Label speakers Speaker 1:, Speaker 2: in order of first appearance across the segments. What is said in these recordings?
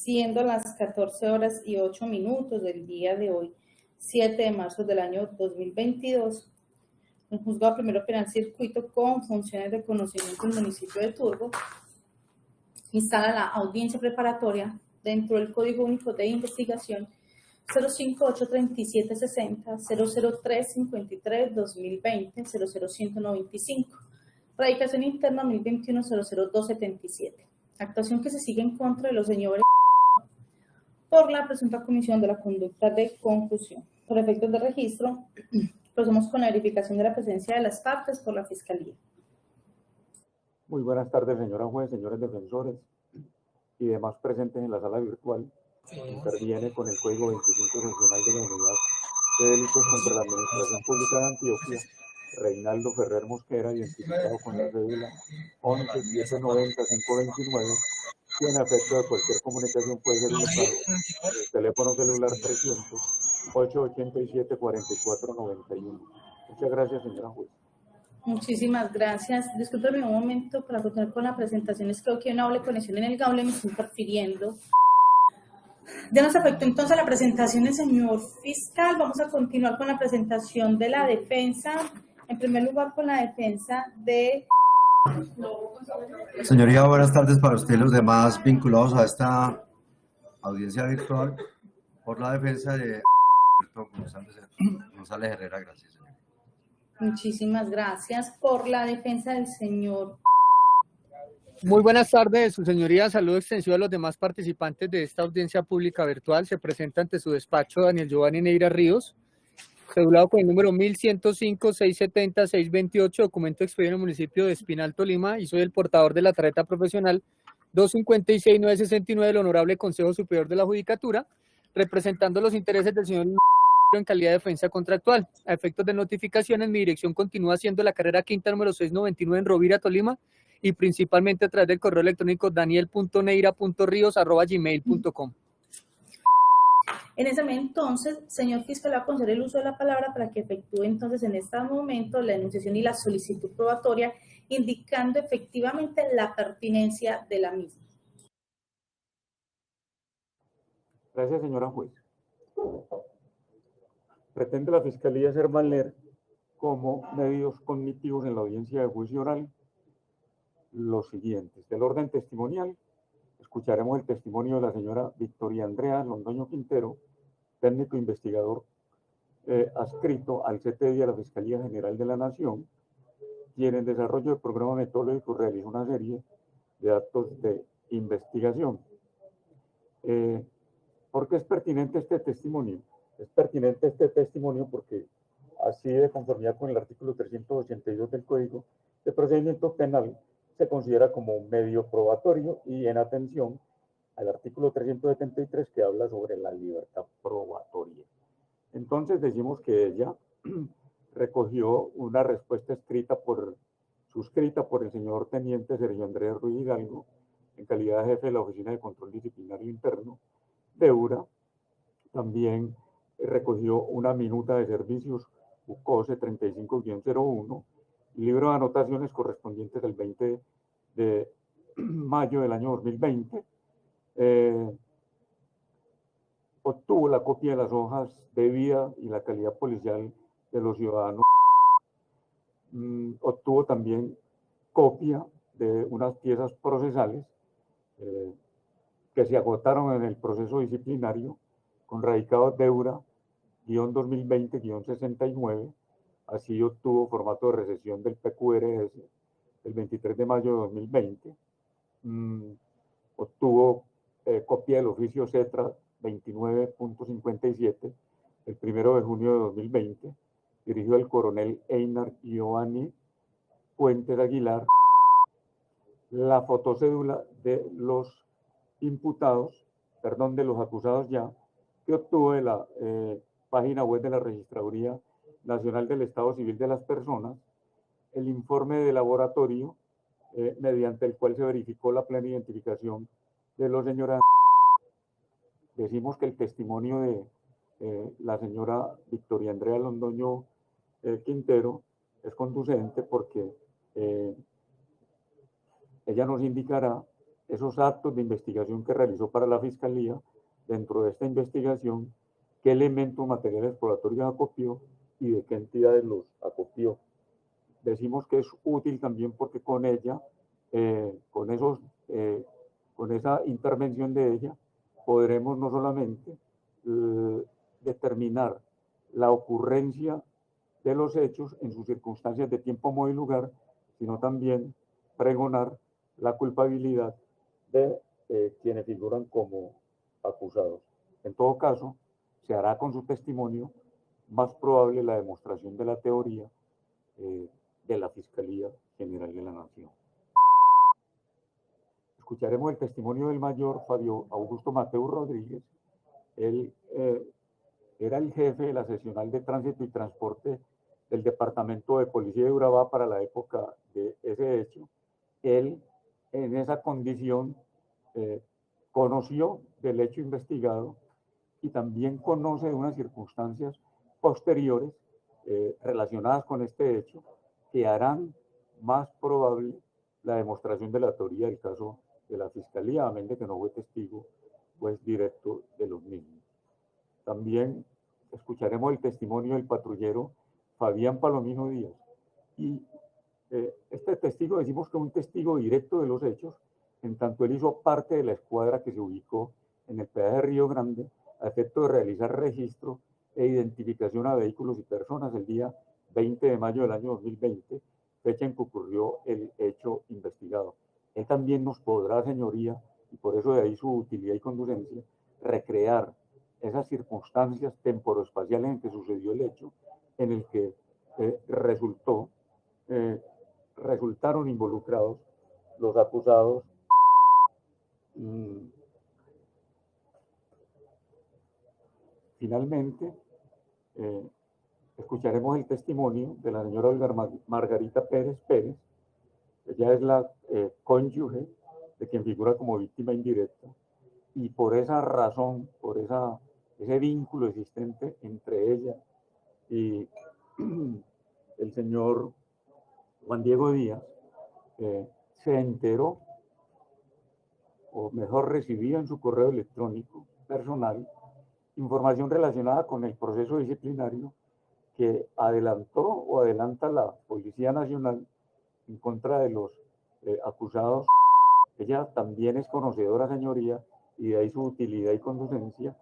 Speaker 1: siendo las 14:08 del día de hoy, 7 de marzo del año 2022. El Juzgado Primero Penal Circuito, con funciones de conocimiento del municipio de Turbo, instala la audiencia preparatoria dentro del Código Único de Investigación 0583760, 00353-2020, 00195, radicación interna 2021-00277. Actuación que se sigue en contra de los señores por la presunta comisión de la conducta de concusión. Por efectos de registro, procedemos con la verificación de la presencia de las partes por la Fiscalía.
Speaker 2: Muy buenas tardes, señora juez, señores defensores y demás presentes en la sala virtual. Interviene con el Código 25 Regional de la Unidad de Delitos contra la Administración Pública de Antioquia, Reinaldo Ferrer Mosquera, identificado con la cédula 11790529, quien a efecto de cualquier comunicación puede ser ubicado en el teléfono celular 300-887-4491. Muchas gracias, señora juez.
Speaker 1: Muchísimas gracias. Discúlpeme un momento para continuar con la presentación. Es que creo que hay una doble conexión en el cable, me está interfiriendo. Ya nos afectó entonces la presentación del señor fiscal. Vamos a continuar con la presentación de la defensa. En primer lugar, con la defensa de...
Speaker 3: Señoría, buenas tardes para usted y los demás vinculados a esta audiencia virtual por la defensa de González Herrera. Gracias, señor.
Speaker 1: Muchísimas gracias. Por la defensa del señor...
Speaker 4: Muy buenas tardes, su señoría. Saludo extensivo a los demás participantes de esta audiencia pública virtual. Se presenta ante su despacho Daniel Giovanni Neira Ríos, cedulado con el número 1105-670-628, documento expedido en el municipio de Espinal, Tolima, y soy el portador de la tarjeta profesional 256-969 del Honorable Consejo Superior de la Judicatura, representando los intereses del señor en calidad de defensa contractual. A efectos de notificaciones, mi dirección continúa siendo la carrera quinta número 699 en Rovira, Tolima, y principalmente a través del correo electrónico daniel.neira.rios@gmail.com.
Speaker 1: En ese momento, entonces, señor fiscal, le va a conceder el uso de la palabra para que efectúe entonces en este momento la enunciación y la solicitud probatoria, indicando efectivamente la pertinencia de la misma.
Speaker 2: Gracias, señora juez. Pretende la Fiscalía hacer valer como medios cognitivos en la audiencia de juicio oral los siguientes. Del orden testimonial, escucharemos el testimonio de la señora Victoria Andrea Londoño Quintero, técnico investigador adscrito al CTI de la Fiscalía General de la Nación, quien en desarrollo del programa metodológico realizó una serie de actos de investigación. ¿Por qué es pertinente este testimonio? Es pertinente este testimonio porque así, de conformidad con el artículo 382 del Código de Procedimiento Penal, se considera como un medio probatorio y en atención al artículo 373 que habla sobre la libertad probatoria. Entonces decimos que ella recogió una respuesta suscrita por el señor teniente Sergio Andrés Ruiz Hidalgo, en calidad de jefe de la Oficina de Control Disciplinario Interno de URA. También recogió una minuta de servicios UCOSE 35-01, libro de anotaciones correspondientes al 20 de mayo del año 2020. Obtuvo la copia de las hojas de vida y la calidad policial de los ciudadanos. Obtuvo también copia de unas piezas procesales que se agotaron en el proceso disciplinario con radicado Deura-2020-69. Así obtuvo formato de recesión del PQRS el 23 de mayo de 2020. Obtuvo copia del oficio CETRA 29.57 el 1 de junio de 2020, dirigido al coronel Einar Giovanni Fuentes Aguilar. La fotocédula de los imputados, de los acusados ya, que obtuvo de la página web de la Registraduría Nacional del Estado Civil de las Personas, el informe de laboratorio mediante el cual se verificó la plena identificación de los señores. Decimos que el testimonio de la señora Victoria Andrea Londoño Quintero es conducente porque ella nos indicará esos actos de investigación que realizó para la Fiscalía. Dentro de esta investigación, qué elementos materiales exploratorios acopió y de qué entidades los acopió. Decimos que es útil también porque con ella, con esa intervención de ella, podremos no solamente determinar la ocurrencia de los hechos en sus circunstancias de tiempo, modo y lugar, sino también pregonar la culpabilidad de quienes figuran como acusados. En todo caso, se hará con su testimonio más probable la demostración de la teoría de la Fiscalía General de la Nación. Escucharemos el testimonio del mayor Fabio Augusto Mateo Rodríguez. Él era el jefe de la seccional de tránsito y transporte del departamento de policía de Urabá para la época de ese hecho. Él, en esa condición, conoció del hecho investigado y también conoce de unas circunstancias posteriores relacionadas con este hecho que harán más probable la demostración de la teoría del caso de la Fiscalía, amén de que no fue testigo pues directo de los mismos. También escucharemos el testimonio del patrullero Fabián Palomino Díaz. Y este testigo, decimos que es un testigo directo de los hechos, en tanto él hizo parte de la escuadra que se ubicó en el peaje de Río Grande a efecto de realizar registro e identificación a vehículos y personas el día 20 de mayo del año 2020, fecha en que ocurrió el hecho investigado. Él también nos podrá, señoría, y por eso de ahí su utilidad y conducencia, recrear esas circunstancias temporoespaciales en que sucedió el hecho, en el que resultaron involucrados los acusados. Finalmente, escucharemos el testimonio de la señora Olga Margarita Pérez Pérez. Ella es la cónyuge de quien figura como víctima indirecta, y por esa razón, por ese vínculo existente entre ella y el señor Juan Diego Díaz, se enteró, o mejor recibió en su correo electrónico personal, información relacionada con el proceso disciplinario que adelantó o adelanta la Policía Nacional en contra de los acusados. Ella también es conocedora, señoría, y de ahí su utilidad y conducencia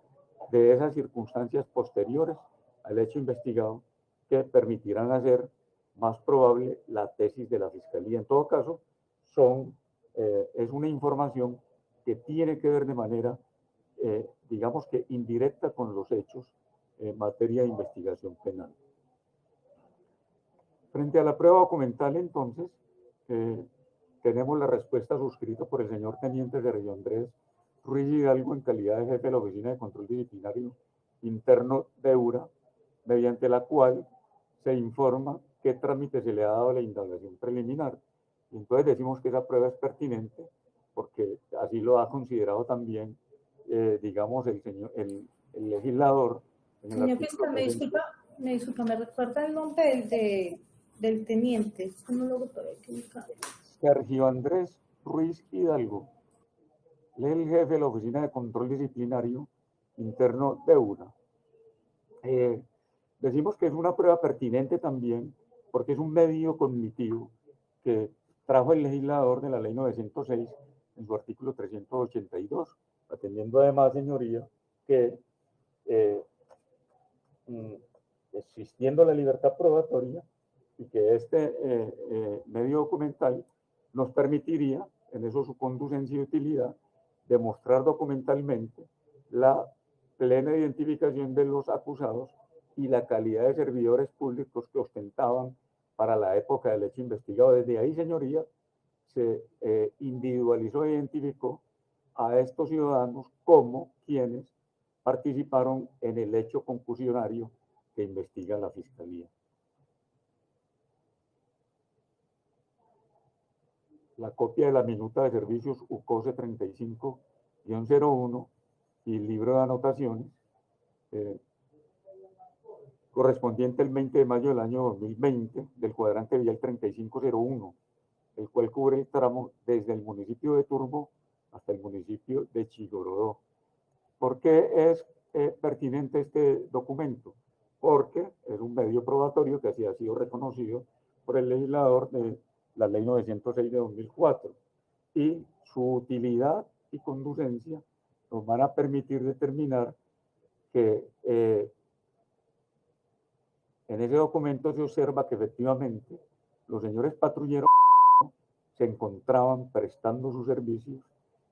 Speaker 2: de esas circunstancias posteriores al hecho investigado que permitirán hacer más probable la tesis de la Fiscalía. En todo caso, es una información que tiene que ver de manera, digamos que indirecta, con los hechos en materia de investigación penal. Frente a la prueba documental, entonces, tenemos la respuesta suscrita por el señor Teniente Sergio Andrés Ruiz Hidalgo en calidad de jefe de la Oficina de Control Disciplinario Interno de URA, mediante la cual se informa qué trámite se le ha dado a la indagación preliminar. Y entonces decimos que esa prueba es pertinente porque así lo ha considerado también, digamos, el legislador.
Speaker 1: Señor fiscal, me disculpa, ¿me recuerda el nombre del teniente? Es que no lo puedo equivocar.
Speaker 2: Sergio Andrés Ruiz Hidalgo. Él es el jefe de la Oficina de Control Disciplinario Interno de URA. Decimos que es una prueba pertinente también porque es un medio cognitivo que trajo el legislador de la Ley 906 en su artículo 382, atendiendo además, señoría, que existiendo la libertad probatoria y que este medio documental nos permitiría, en eso su conducencia y utilidad, demostrar documentalmente la plena identificación de los acusados y la calidad de servidores públicos que ostentaban para la época del hecho investigado. Desde ahí, señoría, se individualizó e identificó a estos ciudadanos como quienes participaron en el hecho concusionario que investiga la Fiscalía. La copia de la minuta de servicios UCOSE 35-01 y el libro de anotaciones correspondiente el 20 de mayo del año 2020 del cuadrante vial 3501, el cual cubre el tramo desde el municipio de Turbo hasta el municipio de Chigorodó. ¿Por qué es pertinente este documento? Porque es un medio probatorio que así ha sido reconocido por el legislador de la Ley 906 de 2004, y su utilidad y conducencia nos van a permitir determinar que en ese documento se observa que efectivamente los señores patrulleros se encontraban prestando sus servicios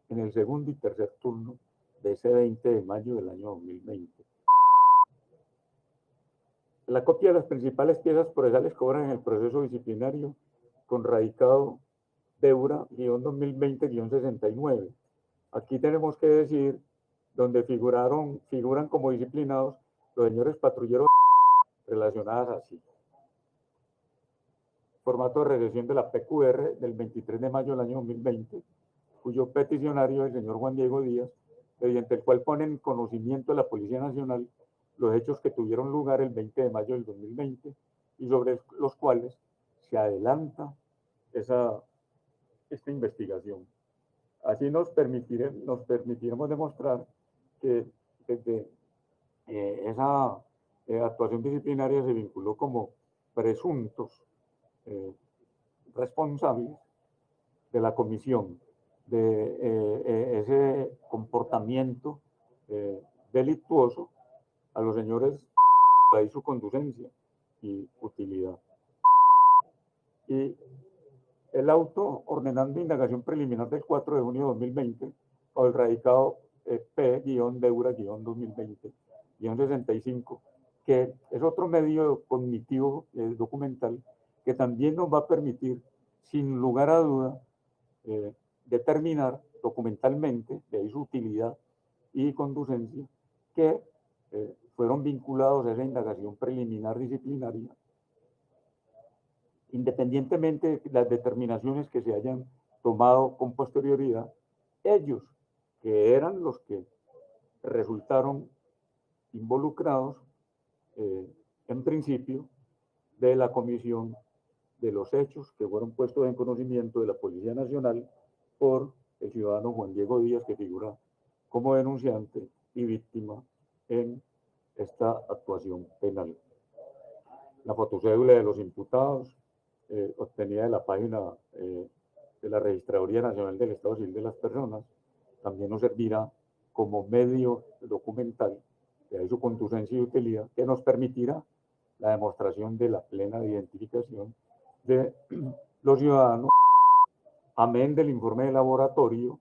Speaker 2: en el segundo y tercer turno de ese 20 de mayo del año 2020. La copia de las principales piezas procesales cobran en el proceso disciplinario con radicado Deura-2020-69. Aquí tenemos que decir donde figuran como disciplinados los señores patrulleros relacionadas así. Formato de recepción de la PQR del 23 de mayo del año 2020, cuyo peticionario es el señor Juan Diego Díaz, mediante el cual pone en conocimiento de la Policía Nacional los hechos que tuvieron lugar el 20 de mayo del 2020 y sobre los cuales se adelanta esta investigación. Así nos permitiremos demostrar que desde esa actuación disciplinaria se vinculó como presuntos responsables de la comisión de ese comportamiento delictuoso a los señores y su conducencia y utilidad. Y el auto ordenando indagación preliminar del 4 de junio de 2020 o el radicado P-Deura-2020-65, que es otro medio cognitivo documental que también nos va a permitir, sin lugar a duda, determinar documentalmente, de ahí su utilidad y conducencia, que fueron vinculados a esa indagación preliminar disciplinaria, independientemente de las determinaciones que se hayan tomado con posterioridad, ellos, que eran los que resultaron involucrados en principio de la comisión de los hechos que fueron puestos en conocimiento de la Policía Nacional por el ciudadano Juan Diego Díaz, que figura como denunciante y víctima en esta actuación penal. La fotocédula de los imputados, obtenida de la página de la Registraduría Nacional del Estado Civil de las Personas, también nos servirá como medio documental, de ahí su conducencia y utilidad, que nos permitirá la demostración de la plena identificación de los ciudadanos, amén del informe de laboratorio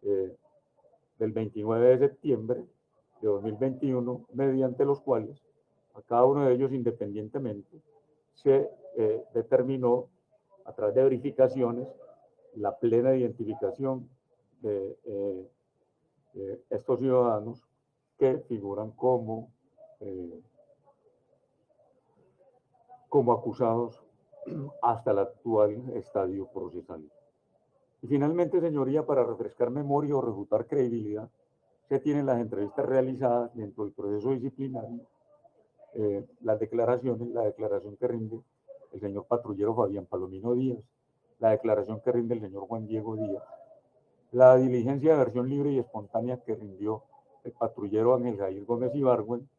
Speaker 2: del 29 de septiembre de 2021, mediante los cuales a cada uno de ellos independientemente se determinó a través de verificaciones la plena identificación de estos ciudadanos que figuran como acusados hasta el actual estadio procesal. Y finalmente, señoría, para refrescar memoria o refutar credibilidad, se tienen las entrevistas realizadas dentro del proceso disciplinario, las declaraciones, la declaración que rinde el señor patrullero Fabián Palomino Díaz, la declaración que rinde el señor Juan Diego Díaz, la diligencia de versión libre y espontánea que rindió el patrullero Ángel Jair Gómez Ibargüen,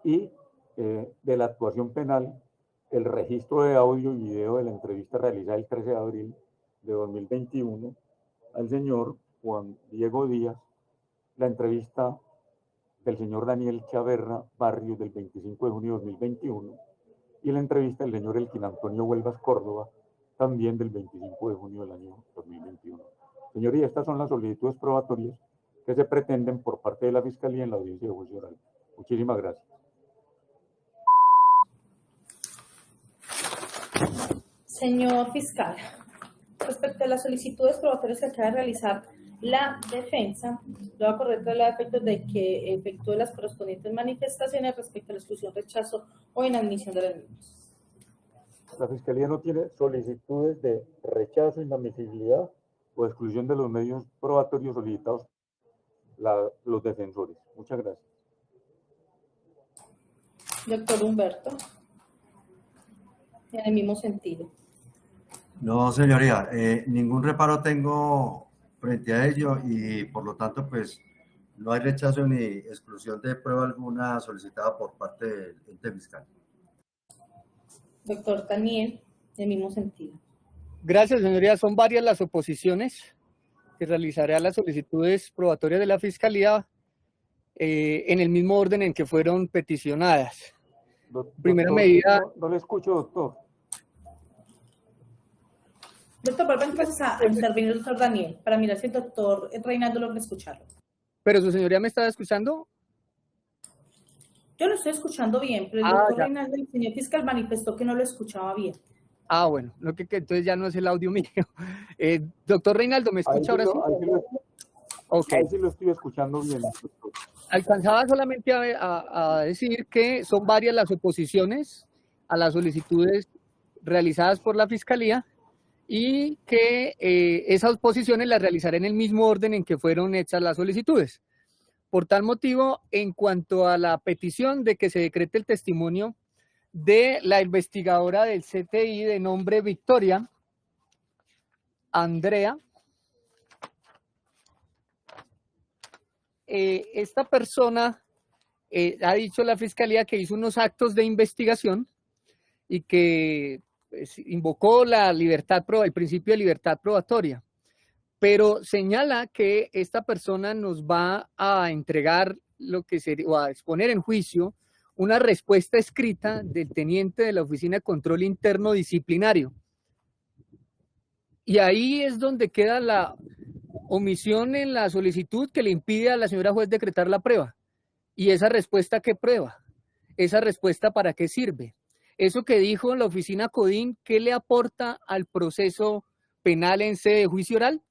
Speaker 2: y de la actuación penal, el registro de audio y video de la entrevista realizada el 13 de abril de 2021 al señor Juan Diego Díaz, la entrevista del señor Daniel Chaverra Barrios del 25 de junio de 2021 y la entrevista del señor Elkin Antonio Huelvas Córdoba, también del 25 de junio del año 2021. Señoría, estas son las solicitudes probatorias que se pretenden por parte de la Fiscalía en la audiencia de juicio oral. Muchísimas gracias.
Speaker 1: Señor fiscal, respecto a las solicitudes probatorias que acaba de realizar la defensa, lo va a correr a efectos de que efectúe las correspondientes manifestaciones respecto a la exclusión, rechazo o inadmisión de las mismas.
Speaker 2: La Fiscalía no tiene solicitudes de rechazo, inadmisibilidad o exclusión de los medios probatorios solicitados los defensores. Muchas gracias.
Speaker 1: Doctor Humberto. En el mismo sentido.
Speaker 3: No, señoría, ningún reparo tengo frente a ello y por lo tanto, pues no hay rechazo ni exclusión de prueba alguna solicitada por parte del ente fiscal.
Speaker 1: Doctor Daniel, en el mismo sentido.
Speaker 4: Gracias, señoría. Son varias las oposiciones que realizaré a las solicitudes probatorias de la Fiscalía en el mismo orden en que fueron peticionadas. Primera medida.
Speaker 2: No le escucho, doctor.
Speaker 1: Doctor, vuelve entonces a intervenir el doctor Daniel para mirar si el doctor Reinaldo logra escucharlo.
Speaker 4: ¿Pero su señoría me estaba escuchando?
Speaker 1: Yo lo estoy escuchando bien, pero el doctor Reinaldo, el señor fiscal, manifestó que no lo escuchaba bien.
Speaker 4: Ah, bueno, entonces ya no es el audio mío. Doctor Reinaldo, ¿me escucha ahora sí?
Speaker 2: Ahí sí lo estoy escuchando bien. Doctor.
Speaker 4: Alcanzaba solamente a decir que son varias las oposiciones a las solicitudes realizadas por la Fiscalía y que esas oposiciones las realizaré en el mismo orden en que fueron hechas las solicitudes. Por tal motivo, en cuanto a la petición de que se decrete el testimonio de la investigadora del CTI de nombre Victoria Andrea, esta persona ha dicho la Fiscalía que hizo unos actos de investigación y que pues, invocó la libertad, el principio de libertad probatoria, pero señala que esta persona nos va a entregar lo que sería, o a exponer en juicio una respuesta escrita del teniente de la Oficina de Control Interno Disciplinario. Y ahí es donde queda la omisión en la solicitud que le impide a la señora juez decretar la prueba. ¿Y esa respuesta qué prueba? ¿Esa respuesta para qué sirve? Eso que dijo la oficina Codín, ¿qué le aporta al proceso penal en sede de juicio oral?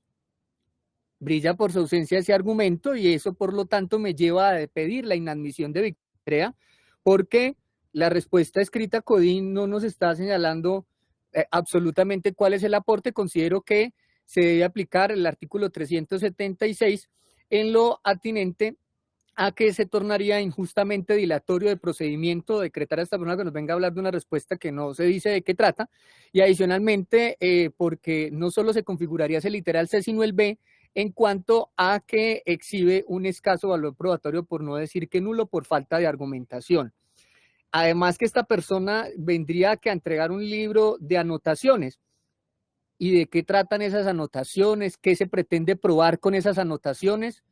Speaker 4: Brilla por su ausencia ese argumento y eso por lo tanto me lleva a pedir la inadmisión de Victoria porque la respuesta escrita Codín no nos está señalando absolutamente cuál es el aporte. Considero que se debe aplicar el artículo 376 en lo atinente a que se tornaría injustamente dilatorio de procedimiento decretar a esta persona que nos venga a hablar de una respuesta que no se dice de qué trata, y adicionalmente porque no solo se configuraría ese literal C, sino el B, en cuanto a que exhibe un escaso valor probatorio, por no decir que nulo, por falta de argumentación. Además que esta persona vendría a entregar un libro de anotaciones. ¿Y de qué tratan esas anotaciones? ¿Qué se pretende probar con esas anotaciones?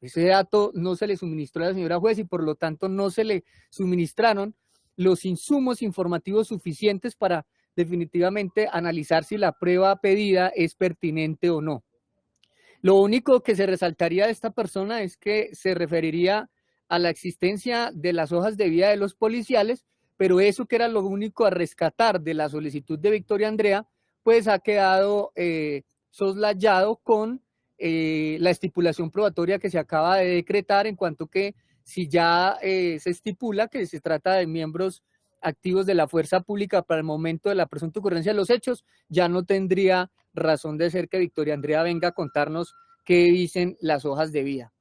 Speaker 4: Ese dato no se le suministró a la señora juez y por lo tanto no se le suministraron los insumos informativos suficientes para definitivamente analizar si la prueba pedida es pertinente o no. Lo único que se resaltaría de esta persona es que se referiría a la existencia de las hojas de vida de los policiales, pero eso que era lo único a rescatar de la solicitud de Victoria Andrea, pues ha quedado soslayado con la estipulación probatoria que se acaba de decretar, en cuanto que si ya se estipula que se trata de miembros activos de la fuerza pública para el momento de la presunta ocurrencia de los hechos, ya no tendría razón de ser que Victoria Andrea venga a contarnos qué dicen las hojas de vida.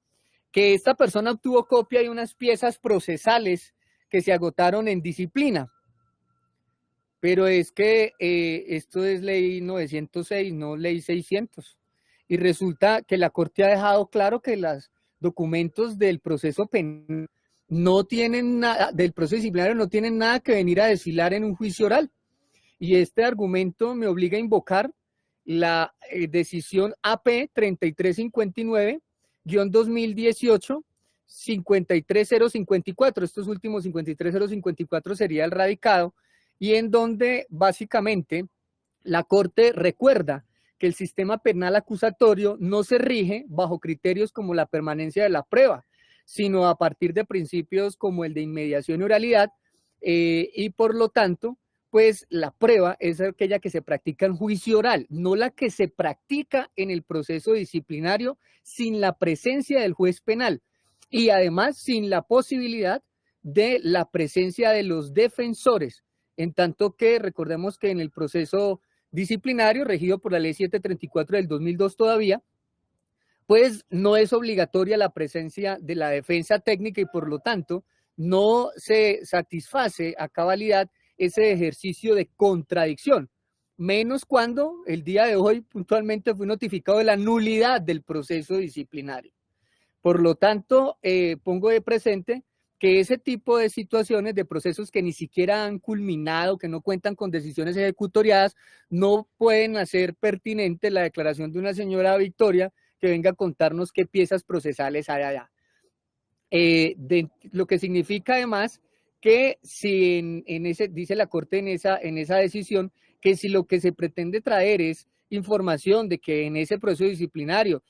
Speaker 4: Que esta persona obtuvo copia de unas piezas procesales que se agotaron en disciplina, pero es que esto es ley 906, no ley 600. Y resulta que la Corte ha dejado claro que los documentos del proceso penal no tienen nada, del proceso disciplinario no tienen nada que venir a desfilar en un juicio oral. Y este argumento me obliga a invocar la decisión AP 3359-2018 53054. Estos últimos 53054 sería el radicado, y en donde básicamente la Corte recuerda que el sistema penal acusatorio no se rige bajo criterios como la permanencia de la prueba, sino a partir de principios como el de inmediación y oralidad, y por lo tanto, pues la prueba es aquella que se practica en juicio oral, no la que se practica en el proceso disciplinario sin la presencia del juez penal y además sin la posibilidad de la presencia de los defensores, en tanto que recordemos que en el proceso disciplinario regido por la ley 734 del 2002 todavía, pues no es obligatoria la presencia de la defensa técnica y por lo tanto no se satisface a cabalidad ese ejercicio de contradicción, menos cuando el día de hoy puntualmente fui notificado de la nulidad del proceso disciplinario. Por lo tanto, pongo de presente que ese tipo de situaciones, de procesos que ni siquiera han culminado, que no cuentan con decisiones ejecutoriadas, no pueden hacer pertinente la declaración de una señora Victoria que venga a contarnos qué piezas procesales hay allá. Lo que significa además que si dice la Corte en esa decisión, que si lo que se pretende traer es información de que en ese proceso disciplinario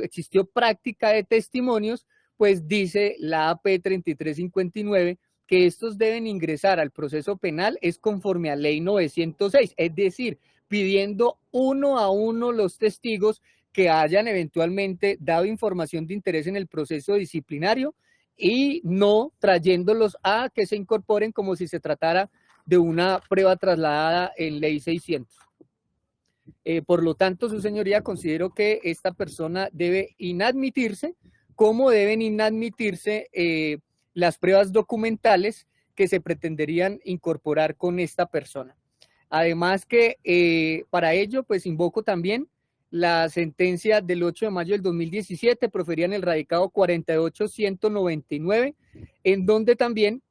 Speaker 4: existió práctica de testimonios, pues dice la AP 3359 que estos deben ingresar al proceso penal es conforme a ley 906, es decir, pidiendo uno a uno los testigos que hayan eventualmente dado información de interés en el proceso disciplinario y no trayéndolos a que se incorporen como si se tratara de una prueba trasladada en ley 600. Por lo tanto, su señoría, considero que esta persona debe inadmitirse, como deben inadmitirse las pruebas documentales que se pretenderían incorporar con esta persona. Además que para ello, pues invoco también la sentencia del 8 de mayo del 2017, proferida en el radicado 48-199, en donde también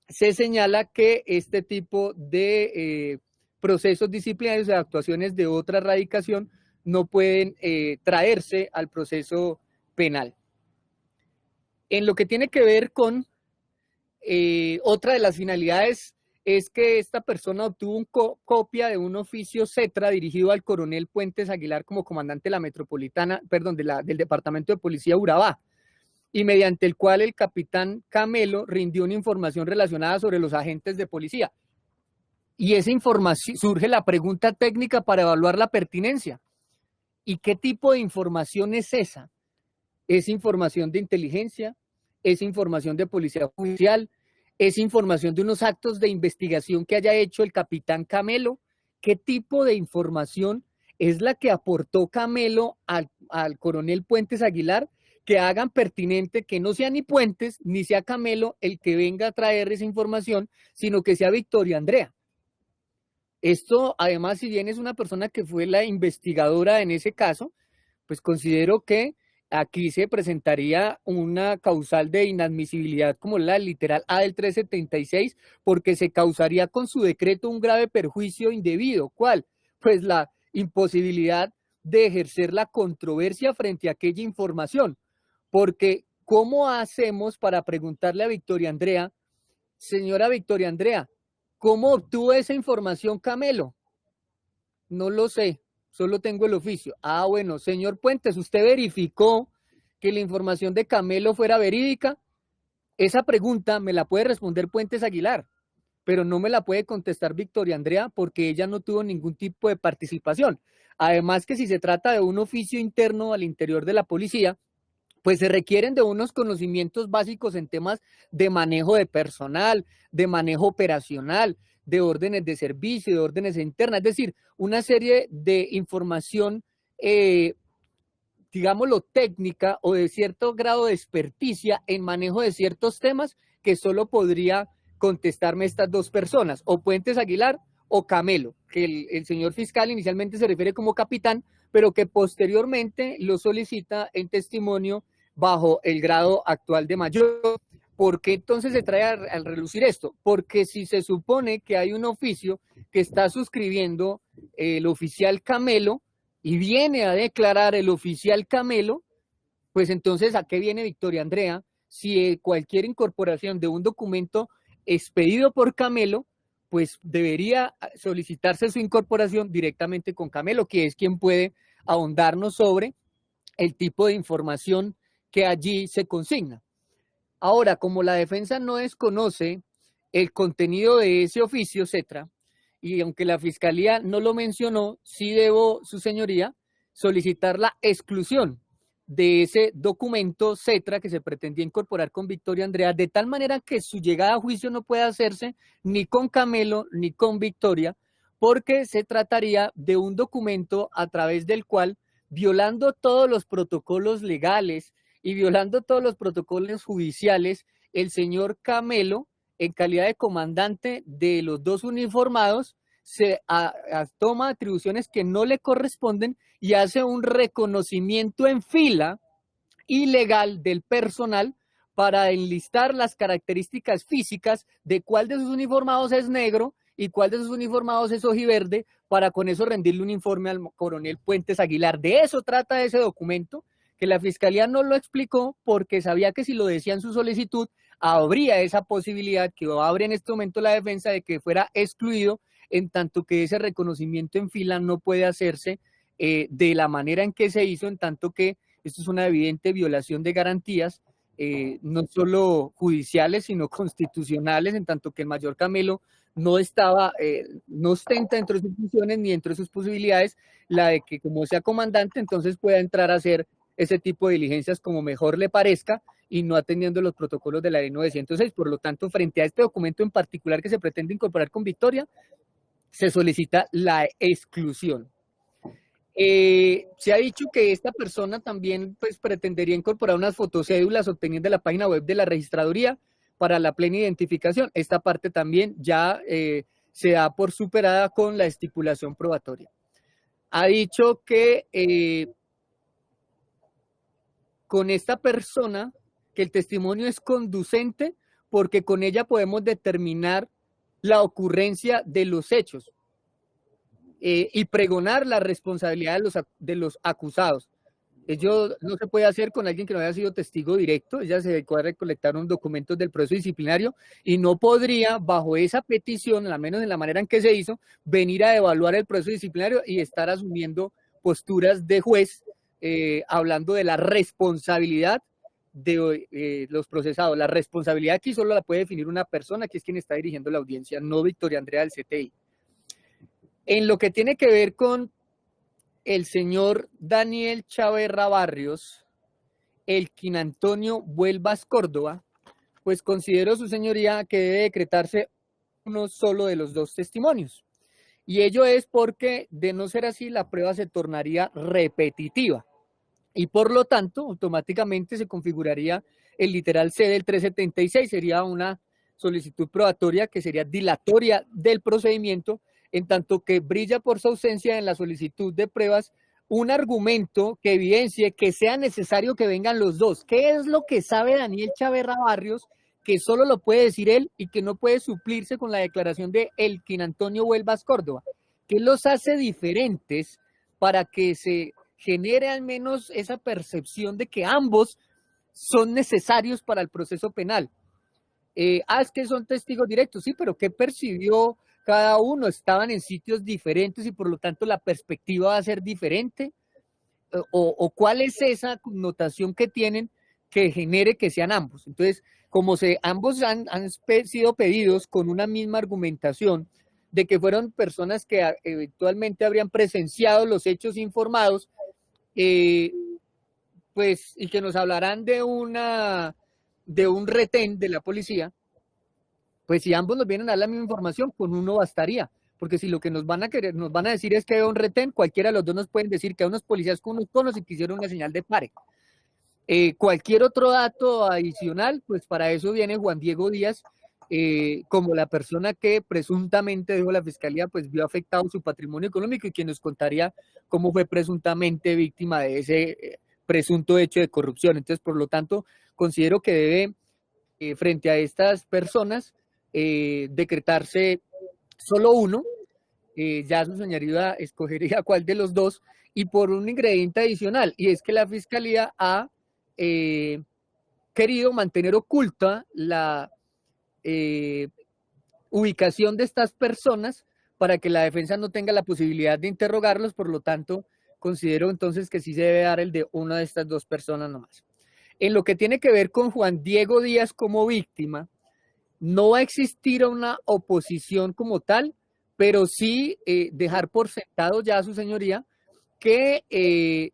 Speaker 4: se señala que este tipo de procesos disciplinarios y actuaciones de otra radicación no pueden traerse al proceso penal. En lo que tiene que ver con otra de las finalidades es que esta persona obtuvo copia de un oficio CETRA dirigido al coronel Puentes Aguilar como comandante de la metropolitana, perdón, del departamento de policía Urabá, y mediante el cual el capitán Camelo rindió una información relacionada sobre los agentes de policía. Y esa información, surge la pregunta técnica para evaluar la pertinencia. ¿Y qué tipo de información es esa? ¿Es información de inteligencia? ¿Es información de policía judicial? ¿Es información de unos actos de investigación que haya hecho el capitán Camelo? ¿Qué tipo de información es la que aportó Camelo al coronel Puentes Aguilar que hagan pertinente que no sea ni Puentes ni sea Camelo el que venga a traer esa información, sino que sea Victoria Andrea? Esto, además, si bien es una persona que fue la investigadora en ese caso, pues considero que aquí se presentaría una causal de inadmisibilidad como la literal A del 376, porque se causaría con su decreto un grave perjuicio indebido. ¿Cuál? Pues la imposibilidad de ejercer la controversia frente a aquella información. Porque, ¿cómo hacemos para preguntarle a Victoria Andrea, señora Victoria Andrea, ¿cómo obtuvo esa información Camelo? No lo sé. Solo tengo el oficio. Ah, bueno, señor Puentes, ¿usted verificó que la información de Camelo fuera verídica? Esa pregunta me la puede responder Puentes Aguilar, pero no me la puede contestar Victoria Andrea porque ella no tuvo ningún tipo de participación. Además que si se trata de un oficio interno al interior de la policía, pues se requieren de unos conocimientos básicos en temas de manejo de personal, de manejo operacional, de órdenes de servicio, de órdenes internas, es decir, una serie de información, digámoslo, técnica o de cierto grado de experticia en manejo de ciertos temas que solo podría contestarme estas dos personas, o Puentes Aguilar o Camelo, que el señor fiscal inicialmente se refiere como capitán, pero que posteriormente lo solicita en testimonio bajo el grado actual de mayor. ¿Por qué entonces se trae al relucir esto? Porque si se supone que hay un oficio que está suscribiendo el oficial Camelo y viene a declarar el oficial Camelo, pues entonces ¿a qué viene Victoria Andrea? Si cualquier incorporación de un documento expedido por Camelo, pues debería solicitarse su incorporación directamente con Camelo, que es quien puede ahondarnos sobre el tipo de información que allí se consigna. Ahora, como la defensa no desconoce el contenido de ese oficio CETRA, y aunque la Fiscalía no lo mencionó, sí debo, su señoría, solicitar la exclusión de ese documento CETRA que se pretendía incorporar con Victoria Andrea, de tal manera que su llegada a juicio no pueda hacerse ni con Camelo ni con Victoria, porque se trataría de un documento a través del cual, violando todos los protocolos legales y violando todos los protocolos judiciales, el señor Camelo en calidad de comandante de los dos uniformados, se toma atribuciones que no le corresponden y hace un reconocimiento en fila ilegal del personal para enlistar las características físicas de cuál de sus uniformados es negro y cuál de sus uniformados es ojiverde, para con eso rendirle un informe al coronel Puentes Aguilar. De eso trata ese documento, que la Fiscalía no lo explicó porque sabía que si lo decía en su solicitud, habría esa posibilidad que abre en este momento la defensa de que fuera excluido, en tanto que ese reconocimiento en fila no puede hacerse de la manera en que se hizo, en tanto que esto es una evidente violación de garantías, no solo judiciales, sino constitucionales, en tanto que el mayor Camelo no ostenta dentro de sus funciones ni dentro de sus posibilidades la de que, como sea comandante, entonces pueda entrar a hacer ese tipo de diligencias como mejor le parezca y no atendiendo los protocolos de la ley 906. Por lo tanto, frente a este documento en particular que se pretende incorporar con victoria, se solicita la exclusión. Se ha dicho que esta persona también pues pretendería incorporar unas fotocédulas obtenidas de la página web de la registraduría para la plena identificación. Esta parte también ya se da por superada con la estipulación probatoria. Ha dicho que con esta persona que el testimonio es conducente porque con ella podemos determinar la ocurrencia de los hechos y pregonar la responsabilidad de los acusados. Ello no se puede hacer con alguien que no haya sido testigo directo. Ella se dedicó a recolectar unos documentos del proceso disciplinario y no podría, bajo esa petición, al menos en la manera en que se hizo, venir a evaluar el proceso disciplinario y estar asumiendo posturas de juez, hablando de la responsabilidad de los procesados. La responsabilidad aquí solo la puede definir una persona, que es quien está dirigiendo la audiencia, no Victoria Andrea del CTI. En lo que tiene que ver con el señor Daniel Chaverra Barrios, Elkin Antonio Vuelvas Córdoba, pues considero, su señoría, que debe decretarse uno solo de los dos testimonios. Y ello es porque, de no ser así, la prueba se tornaría repetitiva. Y por lo tanto, automáticamente se configuraría el literal C del 376. Sería una solicitud probatoria que sería dilatoria del procedimiento, en tanto que brilla por su ausencia en la solicitud de pruebas un argumento que evidencie que sea necesario que vengan los dos. ¿Qué es lo que sabe Daniel Chaverra Barrios que solo lo puede decir él y que no puede suplirse con la declaración de Elkin Antonio Vuelvas Córdoba? ¿Qué los hace diferentes para que se genere al menos esa percepción de que ambos son necesarios para el proceso penal? Es que son testigos directos, sí, pero ¿qué percibió cada uno? Estaban en sitios diferentes y por lo tanto la perspectiva va a ser diferente. ¿O cuál es esa connotación que tienen que genere que sean ambos? Entonces, como ambos han sido pedidos con una misma argumentación de que fueron personas que eventualmente habrían presenciado los hechos informados, pues, y que nos hablarán de un retén de la policía, pues si ambos nos vienen a dar la misma información, con uno bastaría, porque si lo que nos van a decir es que hay un retén, cualquiera de los dos nos pueden decir que hay unos policías con unos conos y que hicieron una señal de pare. Cualquier otro dato adicional, pues para eso viene Juan Diego Díaz, como la persona que presuntamente, dijo la Fiscalía, pues vio afectado su patrimonio económico y quien nos contaría cómo fue presuntamente víctima de ese presunto hecho de corrupción. Entonces, por lo tanto, considero que debe, frente a estas personas, decretarse solo uno. Ya su señoría escogería cuál de los dos, y por un ingrediente adicional, y es que la Fiscalía ha querido mantener oculta la ubicación de estas personas para que la defensa no tenga la posibilidad de interrogarlos. Por lo tanto, considero entonces que sí se debe dar el de una de estas dos personas nomás. En lo que tiene que ver con Juan Diego Díaz como víctima, no va a existir una oposición como tal, pero sí dejar por sentado ya, su señoría, que,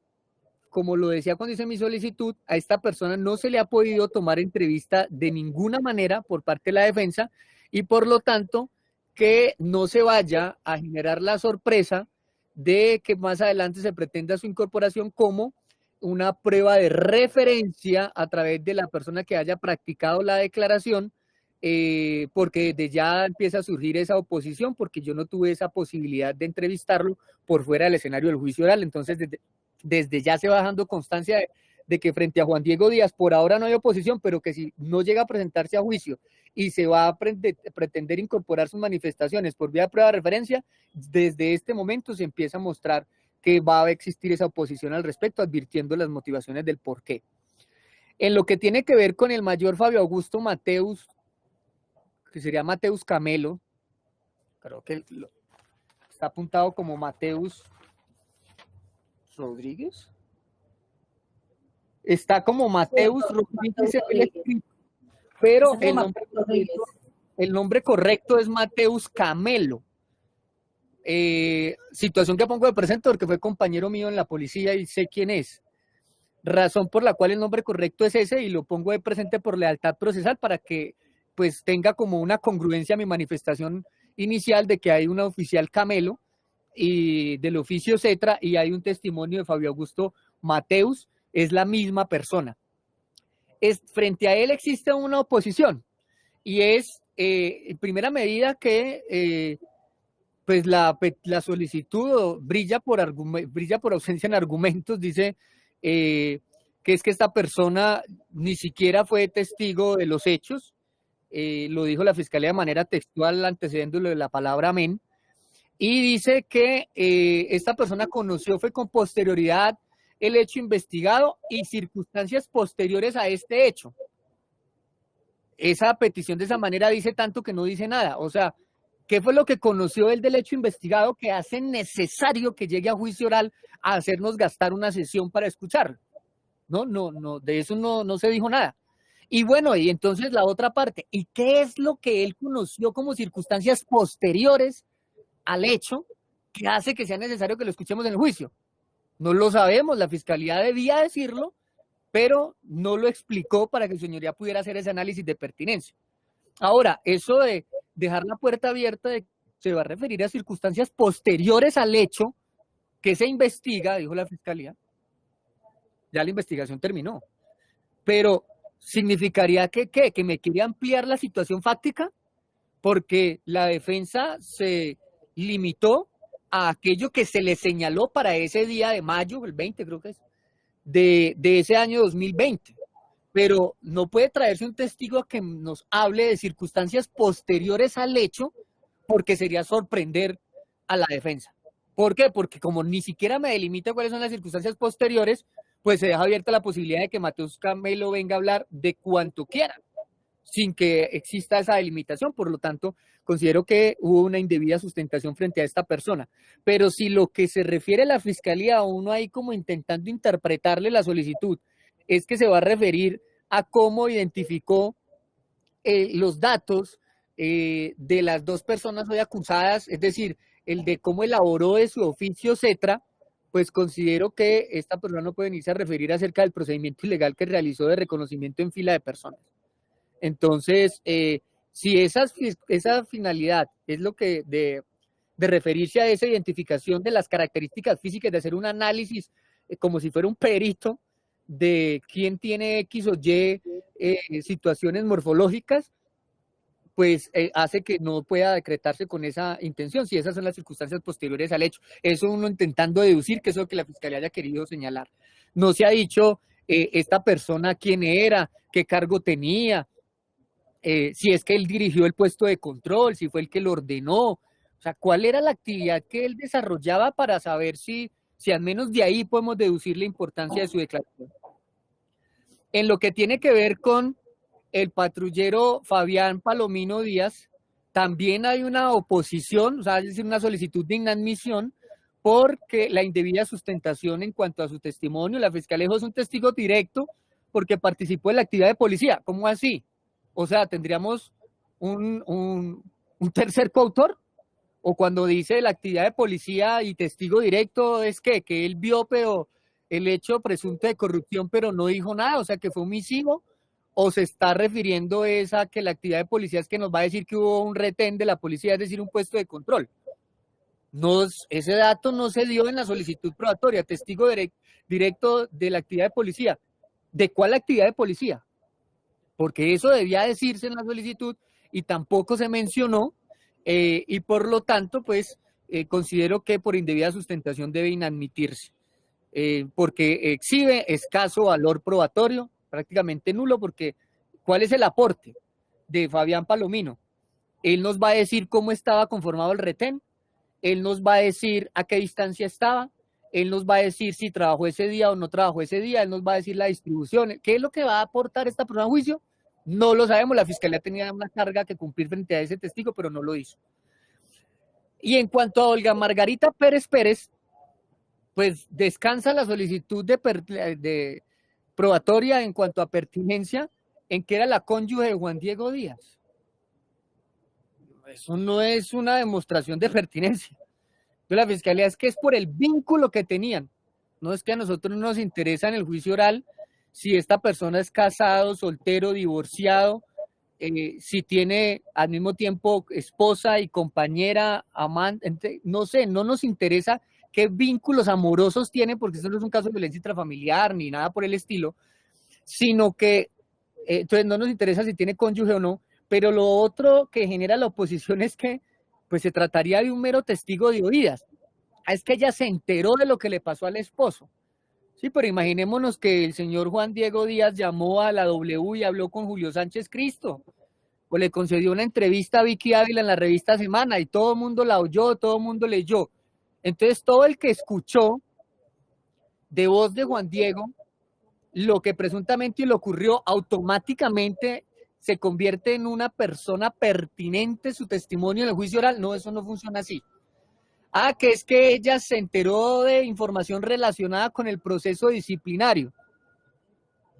Speaker 4: como lo decía cuando hice mi solicitud, a esta persona no se le ha podido tomar entrevista de ninguna manera por parte de la defensa, y por lo tanto que no se vaya a generar la sorpresa de que más adelante se pretenda su incorporación como una prueba de referencia a través de la persona que haya practicado la declaración porque desde ya empieza a surgir esa oposición, porque yo no tuve esa posibilidad de entrevistarlo por fuera del escenario del juicio oral. Entonces, desde ya se va dejando constancia de que frente a Juan Diego Díaz por ahora no hay oposición, pero que si no llega a presentarse a juicio y se va a pretender incorporar sus manifestaciones por vía de prueba de referencia, desde este momento se empieza a mostrar que va a existir esa oposición al respecto, advirtiendo las motivaciones del por qué. En lo que tiene que ver con el mayor Fabio Augusto Mateus, que sería Mateus Camelo, creo que está apuntado como Mateus Rodríguez. Está como Mateus Rodríguez, pero el nombre correcto es Mateus Camelo. Situación que pongo de presente porque fue compañero mío en la policía y sé quién es. Razón por la cual el nombre correcto es ese y lo pongo de presente por lealtad procesal para que pues tenga como una congruencia mi manifestación inicial de que hay un oficial Camelo y del oficio Cetra y hay un testimonio de Fabio Augusto Mateus, es la misma persona. Frente a él existe una oposición y es en primera medida que pues la solicitud brilla por ausencia en argumentos, dice que es que esta persona ni siquiera fue testigo de los hechos, lo dijo la Fiscalía de manera textual antecediéndolo de la palabra amén, y dice que esta persona fue con posterioridad el hecho investigado y circunstancias posteriores a este hecho. Esa petición de esa manera dice tanto que no dice nada, o sea, ¿qué fue lo que conoció él del hecho investigado que hace necesario que llegue a juicio oral a hacernos gastar una sesión para escuchar? No, de eso no se dijo nada. Y bueno, y entonces la otra parte, ¿y qué es lo que él conoció como circunstancias posteriores al hecho que hace que sea necesario que lo escuchemos en el juicio? No lo sabemos, la Fiscalía debía decirlo, pero no lo explicó para que su señoría pudiera hacer ese análisis de pertinencia. Ahora, eso de dejar la puerta abierta se va a referir a circunstancias posteriores al hecho que se investiga, dijo la Fiscalía. Ya la investigación terminó. Pero significaría que me quiere ampliar la situación fáctica, porque la defensa se limitó a aquello que se le señaló para ese día de mayo, el 20 creo que es, de ese año 2020. Pero no puede traerse un testigo que nos hable de circunstancias posteriores al hecho, porque sería sorprender a la defensa. ¿Por qué? Porque como ni siquiera me delimita cuáles son las circunstancias posteriores, pues se deja abierta la posibilidad de que Mateus Camelo venga a hablar de cuanto quiera, sin que exista esa delimitación. Por lo tanto, considero que hubo una indebida sustentación frente a esta persona. Pero si lo que se refiere a la Fiscalía, uno ahí como intentando interpretarle la solicitud, es que se va a referir a cómo identificó los datos de las dos personas hoy acusadas, es decir, el de cómo elaboró de su oficio Cetra, pues considero que esta persona no puede irse a referir acerca del procedimiento ilegal que realizó de reconocimiento en fila de personas. Entonces, si esa finalidad es lo que de referirse a esa identificación de las características físicas, de hacer un análisis como si fuera un perito de quién tiene X o Y situaciones morfológicas, pues hace que no pueda decretarse con esa intención, si esas son las circunstancias posteriores al hecho. Eso uno intentando deducir que es lo que la Fiscalía haya querido señalar. No se ha dicho esta persona quién era, qué cargo tenía, si es que él dirigió el puesto de control, si fue el que lo ordenó, o sea, cuál era la actividad que él desarrollaba para saber si al menos de ahí podemos deducir la importancia de su declaración. En lo que tiene que ver con el patrullero Fabián Palomino Díaz, también hay una oposición, o sea, es decir, una solicitud de inadmisión porque la indebida sustentación en cuanto a su testimonio. La Fiscalía es un testigo directo porque participó en la actividad de policía. ¿Cómo así? O sea, ¿tendríamos un tercer coautor? O cuando dice la actividad de policía y testigo directo es que él vio pero el hecho presunto de corrupción pero no dijo nada, o sea que fue omisivo, o se está refiriendo a que la actividad de policía es que nos va a decir que hubo un retén de la policía, es decir, un puesto de control. Ese dato no se dio en la solicitud probatoria, testigo directo de la actividad de policía. ¿De cuál actividad de policía? Porque eso debía decirse en la solicitud y tampoco se mencionó, y por lo tanto, pues, considero que por indebida sustentación debe inadmitirse, porque exhibe escaso valor probatorio, prácticamente nulo, porque ¿cuál es el aporte de Fabián Palomino? Él nos va a decir cómo estaba conformado el retén, él nos va a decir a qué distancia estaba, él nos va a decir si trabajó ese día o no trabajó ese día, él nos va a decir la distribución. ¿Qué es lo que va a aportar esta persona a juicio? No lo sabemos, la Fiscalía tenía una carga que cumplir frente a ese testigo, pero no lo hizo. Y en cuanto a Olga Margarita Pérez Pérez, pues descansa la solicitud de probatoria en cuanto a pertinencia en que era la cónyuge de Juan Diego Díaz. Eso no es una demostración de pertinencia. La Fiscalía es que es por el vínculo que tenían. No es que a nosotros no nos interesa en el juicio oral si esta persona es casado, soltero, divorciado, si tiene al mismo tiempo esposa y compañera, amante, no sé, no nos interesa qué vínculos amorosos tiene, porque eso no es un caso de violencia intrafamiliar ni nada por el estilo, sino que entonces no nos interesa si tiene cónyuge o no, pero lo otro que genera la oposición es que pues se trataría de un mero testigo de oídas. Es que ella se enteró de lo que le pasó al esposo. Sí, pero imaginémonos que el señor Juan Diego Díaz llamó a la W y habló con Julio Sánchez Cristo, o le concedió una entrevista a Vicky Ávila en la revista Semana, y todo el mundo la oyó, todo el mundo leyó. Entonces, todo el que escuchó de voz de Juan Diego lo que presuntamente le ocurrió, automáticamente se convierte en una persona pertinente su testimonio en el juicio oral. No, eso no funciona así. Que es que ella se enteró de información relacionada con el proceso disciplinario.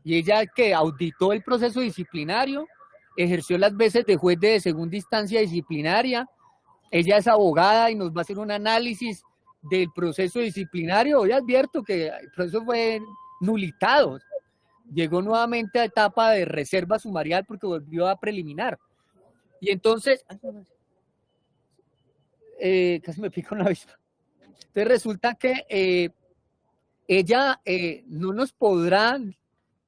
Speaker 4: Y ella que auditó el proceso disciplinario, ejerció las veces de juez de segunda instancia disciplinaria. Ella es abogada y nos va a hacer un análisis del proceso disciplinario. Hoy advierto que el proceso fue nulitado. Llegó nuevamente a etapa de reserva sumarial porque volvió a preliminar. Y entonces, casi me pico una avispa. Entonces resulta que ella no nos podrá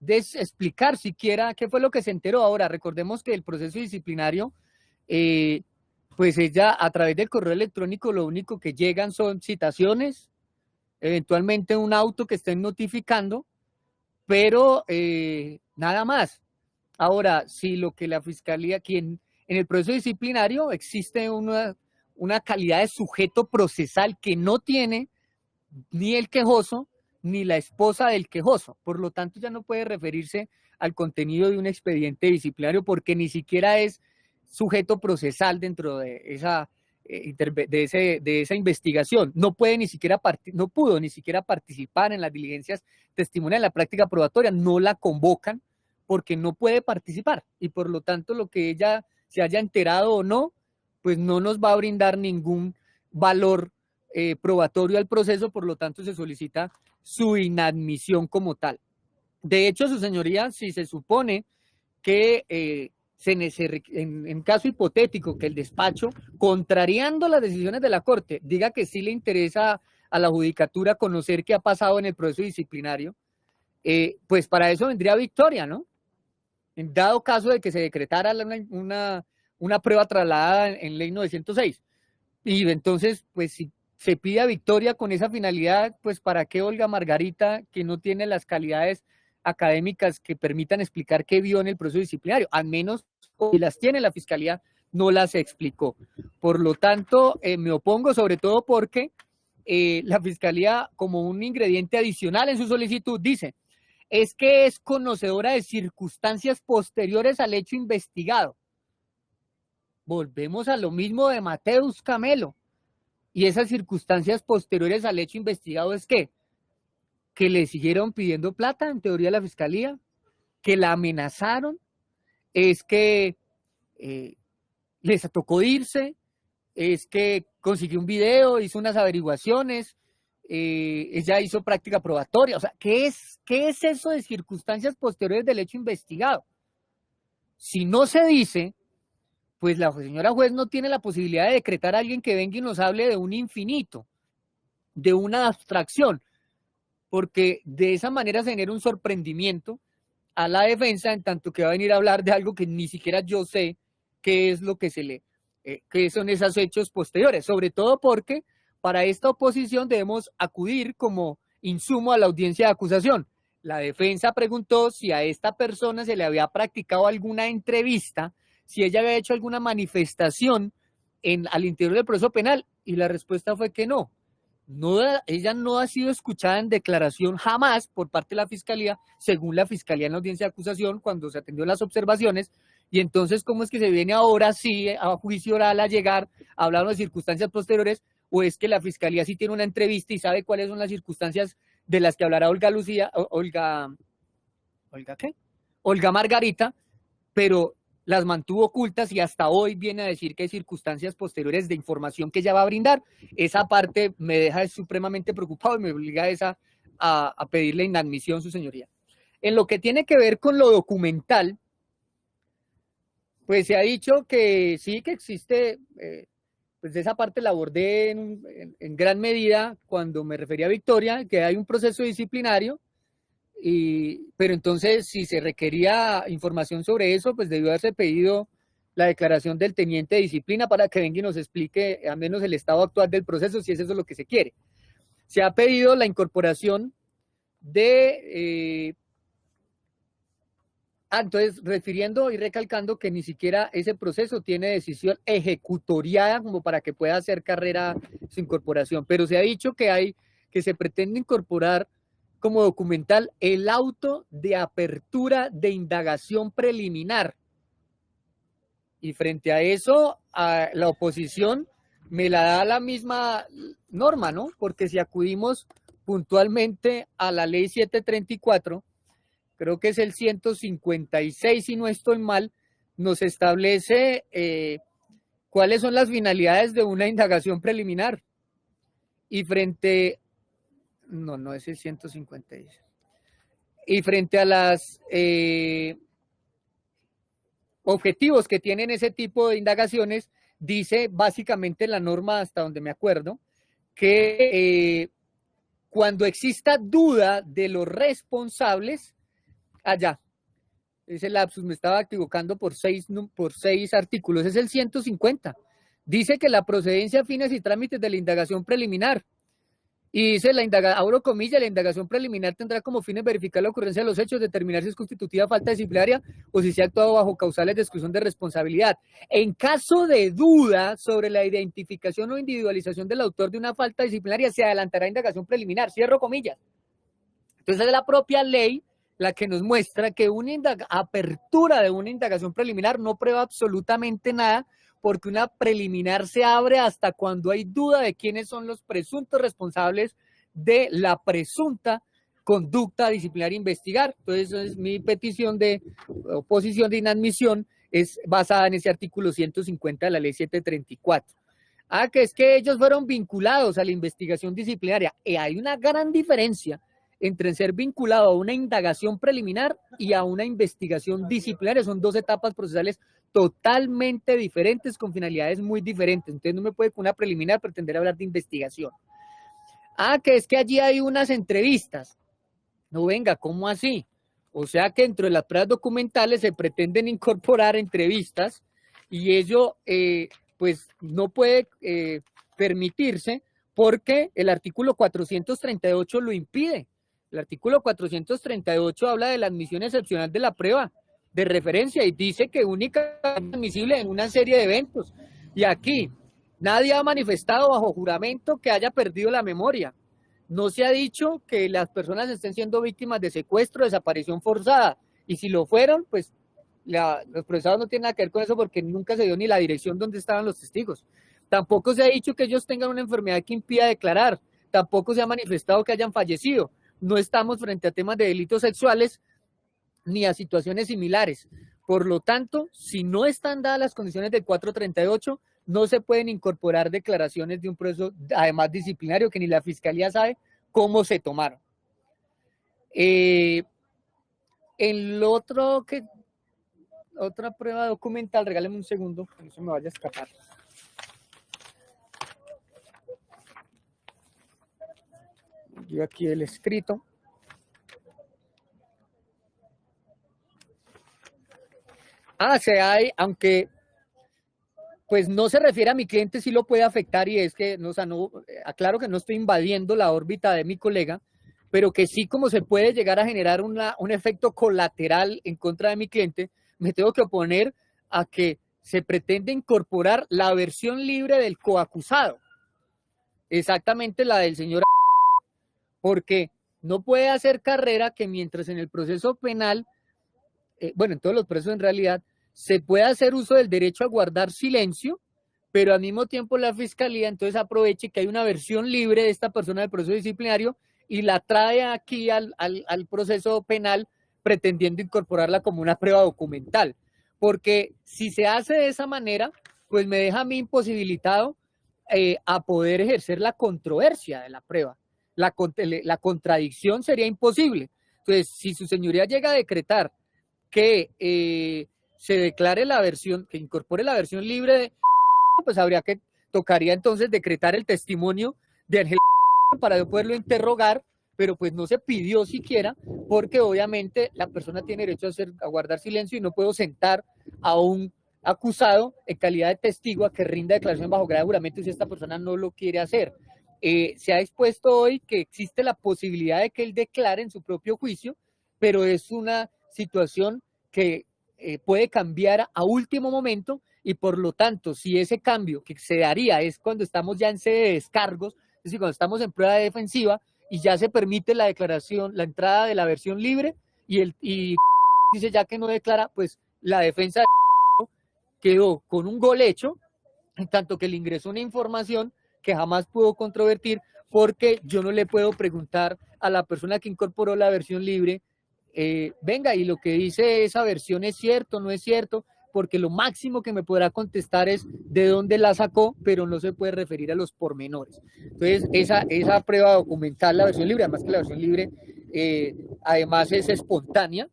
Speaker 4: explicar siquiera qué fue lo que se enteró. Ahora, recordemos que el proceso disciplinario, pues ella a través del correo electrónico lo único que llegan son citaciones, eventualmente un auto que estén notificando, pero nada más. Ahora, si lo que la Fiscalía, en el proceso disciplinario existe una calidad de sujeto procesal que no tiene ni el quejoso ni la esposa del quejoso, por lo tanto ya no puede referirse al contenido de un expediente disciplinario porque ni siquiera es sujeto procesal dentro de esa investigación. No puede ni siquiera no pudo ni siquiera participar en las diligencias testimoniales, en la práctica probatoria, no la convocan porque no puede participar y por lo tanto lo que ella se haya enterado o no, pues no nos va a brindar ningún valor probatorio al proceso, por lo tanto se solicita su inadmisión como tal. De hecho, su señoría, si se supone que en caso hipotético que el despacho, contrariando las decisiones de la Corte, diga que sí le interesa a la judicatura conocer qué ha pasado en el proceso disciplinario, pues para eso vendría victoria, ¿no? En dado caso de que se decretara una prueba trasladada en ley 906. Y entonces, pues si se pide victoria con esa finalidad, pues ¿para qué Olga Margarita, que no tiene las calidades académicas que permitan explicar qué vio en el proceso disciplinario? Al menos, si las tiene la Fiscalía, no las explicó. Por lo tanto, me opongo sobre todo porque la Fiscalía, como un ingrediente adicional en su solicitud, dice, es que es conocedora de circunstancias posteriores al hecho investigado. Volvemos a lo mismo de Mateus Camelo. Y esas circunstancias posteriores al hecho investigado es que le siguieron pidiendo plata, en teoría la Fiscalía, que la amenazaron, es que les tocó irse, es que consiguió un video, hizo unas averiguaciones, ella hizo práctica probatoria. O sea, ¿qué es eso de circunstancias posteriores del hecho investigado? Si no se dice, pues la señora juez no tiene la posibilidad de decretar a alguien que venga y nos hable de un infinito, de una abstracción, porque de esa manera se genera un sorprendimiento a la defensa, en tanto que va a venir a hablar de algo que ni siquiera yo sé qué es lo que qué son esos hechos posteriores, sobre todo porque para esta oposición debemos acudir como insumo a la audiencia de acusación. La defensa preguntó si a esta persona se le había practicado alguna entrevista, si ella había hecho alguna manifestación al interior del proceso penal, y la respuesta fue que no. Ella no ha sido escuchada en declaración jamás por parte de la Fiscalía, según la Fiscalía en la audiencia de acusación, cuando se atendió las observaciones. Y entonces, ¿cómo es que se viene ahora sí a juicio oral a llegar a hablar de circunstancias posteriores? ¿O es que la Fiscalía sí tiene una entrevista y sabe cuáles son las circunstancias de las que hablará Olga Margarita, pero las mantuvo ocultas y hasta hoy viene a decir que hay circunstancias posteriores de información que ella va a brindar? Esa parte me deja supremamente preocupado y me obliga a pedirle inadmisión, su señoría. En lo que tiene que ver con lo documental, pues se ha dicho que sí, que existe, pues de esa parte la abordé en gran medida cuando me refería a Victoria, que hay un proceso disciplinario, pero entonces si se requería información sobre eso, pues debió haberse pedido la declaración del teniente de disciplina para que venga y nos explique al menos el estado actual del proceso, si es eso lo que se quiere. Se ha pedido la incorporación de... entonces, refiriendo y recalcando que ni siquiera ese proceso tiene decisión ejecutoriada como para que pueda hacer carrera su incorporación, pero se ha dicho que se pretende incorporar como documental el auto de apertura de indagación preliminar. Y frente a eso, la oposición me la da la misma norma, ¿no? Porque si acudimos puntualmente a la ley 734, creo que es el 156, si no estoy mal, nos establece cuáles son las finalidades de una indagación preliminar. Y frente... No es el 156. Y frente a los objetivos que tienen ese tipo de indagaciones, dice básicamente la norma, hasta donde me acuerdo, que cuando exista duda de los responsables, ese lapsus, me estaba equivocando por seis artículos, es el 150. Dice que la procedencia, fines y trámites de la indagación preliminar. Y dice, abro comillas, la indagación preliminar tendrá como fines verificar la ocurrencia de los hechos, determinar si es constitutiva falta disciplinaria o si se ha actuado bajo causales de exclusión de responsabilidad. En caso de duda sobre la identificación o individualización del autor de una falta disciplinaria, se adelantará indagación preliminar, cierro comillas. Entonces es la propia ley la que nos muestra que una apertura de una indagación preliminar no prueba absolutamente nada, porque una preliminar se abre hasta cuando hay duda de quiénes son los presuntos responsables de la presunta conducta disciplinaria a investigar. Entonces, mi petición de oposición de inadmisión es basada en ese artículo 150 de la ley 734. Que es que ellos fueron vinculados a la investigación disciplinaria. Hay una gran diferencia entre ser vinculado a una indagación preliminar y a una investigación disciplinaria. Son dos etapas procesales totalmente diferentes, con finalidades muy diferentes. Entonces no me puede con una preliminar pretender hablar de investigación. Que es que allí hay unas entrevistas. No, venga, ¿cómo así? O sea que dentro de las pruebas documentales se pretenden incorporar entrevistas y ello pues no puede permitirse porque el artículo 438 lo impide. El artículo 438 habla de la admisión excepcional de la prueba de referencia y dice que únicamente es admisible en una serie de eventos. Y aquí nadie ha manifestado bajo juramento que haya perdido la memoria. No se ha dicho que las personas estén siendo víctimas de secuestro, desaparición forzada. Y si lo fueron, pues los procesados no tienen nada que ver con eso porque nunca se dio ni la dirección donde estaban los testigos. Tampoco se ha dicho que ellos tengan una enfermedad que impida declarar. Tampoco se ha manifestado que hayan fallecido. No estamos frente a temas de delitos sexuales ni a situaciones similares. Por lo tanto, si no están dadas las condiciones del 438, no se pueden incorporar declaraciones de un proceso, además disciplinario, que ni la Fiscalía sabe cómo se tomaron. Otra prueba documental, regáleme un segundo, que no se me vaya a escapar. Yo aquí el escrito. Aunque pues no se refiere a mi cliente, sí lo puede afectar, y es que, no, o sea, no, aclaro que no estoy invadiendo la órbita de mi colega, pero que sí, como se puede llegar a generar un efecto colateral en contra de mi cliente, me tengo que oponer a que se pretende incorporar la versión libre del coacusado, exactamente la del señor, porque no puede hacer carrera que mientras en el proceso penal, bueno, en todos los procesos en realidad, se puede hacer uso del derecho a guardar silencio, pero al mismo tiempo la fiscalía entonces aproveche que hay una versión libre de esta persona del proceso disciplinario y la trae aquí al proceso penal pretendiendo incorporarla como una prueba documental. Porque si se hace de esa manera, pues me deja a mí imposibilitado a poder ejercer la controversia de la prueba. La contradicción sería imposible. Entonces, si su señoría llega a decretar que se declare la versión, que incorpore la versión libre de, pues tocaría entonces decretar el testimonio de Ángel para yo poderlo interrogar, pero pues no se pidió siquiera, porque obviamente la persona tiene derecho a guardar silencio y no puedo sentar a un acusado en calidad de testigo a que rinda declaración bajo grave juramento si esta persona no lo quiere hacer. Se ha expuesto hoy que existe la posibilidad de que él declare en su propio juicio, pero es una situación que puede cambiar a último momento, y por lo tanto, si ese cambio que se daría es cuando estamos ya en sede de descargos, es decir, cuando estamos en prueba defensiva y ya se permite la declaración, la entrada de la versión libre, y dice ya que no declara, pues la defensa quedó con un gol hecho, en tanto que le ingresó una información que jamás pudo controvertir, porque yo no le puedo preguntar a la persona que incorporó la versión libre, venga, y lo que dice esa versión es cierto, no es cierto, porque lo máximo que me podrá contestar es de dónde la sacó, pero no se puede referir a los pormenores. Entonces, esa prueba documental, la versión libre, además que la versión libre, además es espontánea,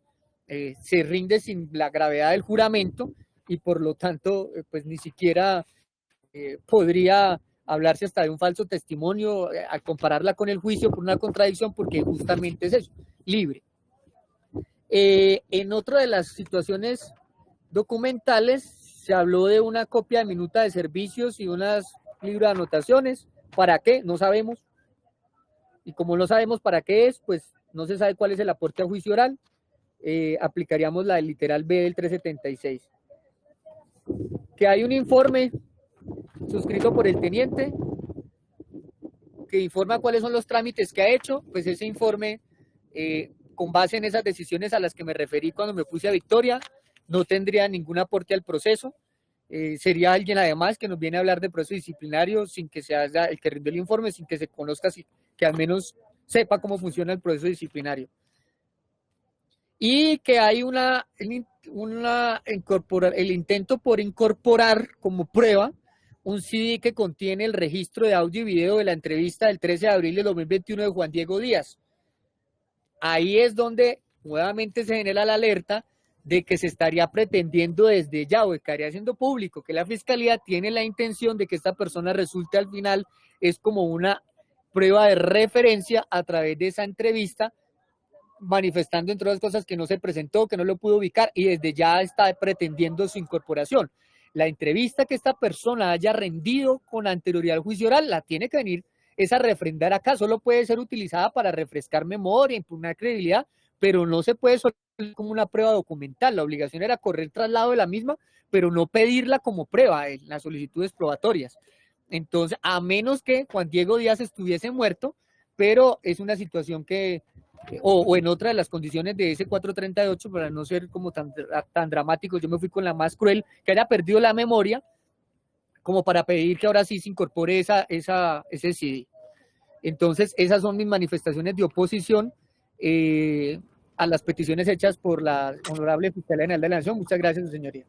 Speaker 4: se rinde sin la gravedad del juramento, y por lo tanto, pues ni siquiera podría hablarse hasta de un falso testimonio al compararla con el juicio por una contradicción, porque justamente es eso, libre. En otra de las situaciones documentales se habló de una copia de minuta de servicios y unas libros de anotaciones. ¿Para qué? No sabemos. Y como no sabemos para qué es, pues no se sabe cuál es el aporte a juicio oral. Aplicaríamos la del literal B del 376. Que hay un informe suscrito por el teniente que informa cuáles son los trámites que ha hecho, pues ese informe, con base en esas decisiones a las que me referí cuando me puse a Victoria, no tendría ningún aporte al proceso. Sería alguien además que nos viene a hablar de proceso disciplinario sin que sea el que rindió el informe, sin que se conozca, que al menos sepa cómo funciona el proceso disciplinario. Y que hay el intento por incorporar como prueba un CD que contiene el registro de audio y video de la entrevista del 13 de abril de 2021 de Juan Diego Díaz. Ahí es donde nuevamente se genera la alerta de que se estaría pretendiendo desde ya, o estaría haciendo público, que la fiscalía tiene la intención de que esta persona resulte al final, es como una prueba de referencia a través de esa entrevista, manifestando entre otras cosas que no se presentó, que no lo pudo ubicar, y desde ya está pretendiendo su incorporación. La entrevista que esta persona haya rendido con anterioridad al juicio oral, la tiene que venir es a refrendar acá, solo puede ser utilizada para refrescar memoria, impugnar credibilidad, pero no se puede solicitar como una prueba documental. La obligación era correr traslado de la misma, pero no pedirla como prueba en las solicitudes probatorias. Entonces, a menos que Juan Diego Díaz estuviese muerto, pero es una situación que, o en otra de las condiciones de ese 438, para no ser como tan dramático, yo me fui con la más cruel, que haya perdido la memoria, como para pedir que ahora sí se incorpore ese CD. Entonces, esas son mis manifestaciones de oposición a las peticiones hechas por la Honorable Fiscalía General de la Nación. Muchas gracias, señoría.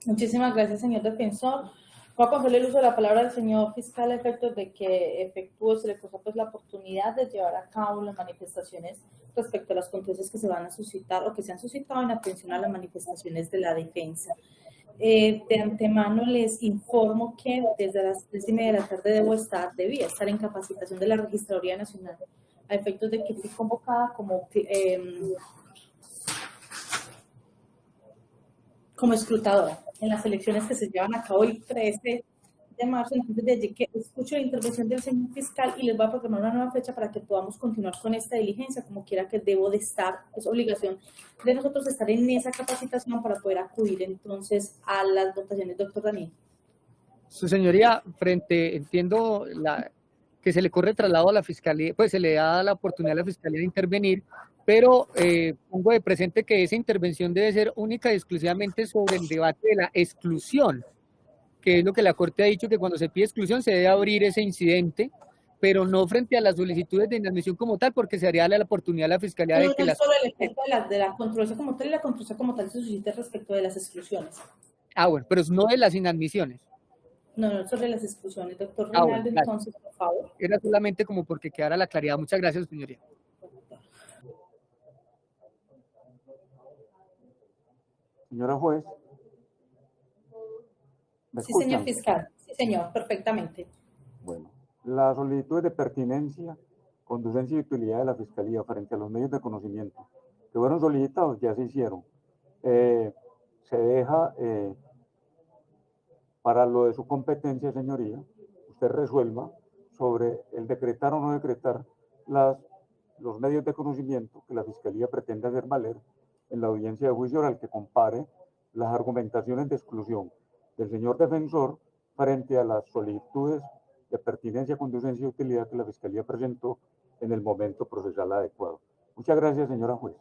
Speaker 1: Muchísimas gracias, señor defensor. Voy a conceder el uso de la palabra al señor fiscal a efectos de que efectúe, se le cosa pues la oportunidad de llevar a cabo las manifestaciones respecto a las controversias que se van a suscitar o que se han suscitado en atención a las manifestaciones de la defensa. De antemano les informo que desde las 3:30 de la tarde debía estar en capacitación de la Registraduría Nacional a efectos de que fui convocada como como escrutadora en las elecciones que se llevan a cabo el 13 de marzo. Entonces, de allí que escucho la intervención del señor fiscal y les voy a programar una nueva fecha para que podamos continuar con esta diligencia, como quiera que debo de estar. Es obligación de nosotros estar en esa capacitación para poder acudir entonces a las votaciones, doctor Daniel.
Speaker 4: Su señoría, entiendo que se le corre traslado a la fiscalía, pues se le da la oportunidad a la fiscalía de intervenir, pero pongo de presente que esa intervención debe ser única y exclusivamente sobre el debate de la exclusión, que es lo que la Corte ha dicho, que cuando se pide exclusión se debe abrir ese incidente, pero no frente a las solicitudes de inadmisión como tal, porque se haría la oportunidad a la fiscalía de que
Speaker 1: las... Solo el efecto de la controversia como tal, y la controversia como tal se suscita respecto de las exclusiones.
Speaker 4: Ah, bueno, pero no de las inadmisiones.
Speaker 1: No, sobre las exclusiones, doctor Reinaldo, entonces, por favor.
Speaker 4: Era solamente como porque quedara la claridad. Muchas gracias, señoría.
Speaker 2: Señora juez.
Speaker 1: Sí, señor fiscal. Sí, señor, perfectamente.
Speaker 2: Bueno, las solicitudes de pertinencia, conducencia y utilidad de la Fiscalía frente a los medios de conocimiento que fueron solicitados ya se hicieron. Se deja para lo de su competencia, señoría, usted resuelva sobre el decretar o no decretar los medios de conocimiento que la Fiscalía pretende hacer valer en la audiencia de juicio oral, que compare las argumentaciones de exclusión del señor defensor frente a las solicitudes de pertinencia, conducencia y utilidad que la Fiscalía presentó en el momento procesal adecuado. Muchas gracias, señora juez.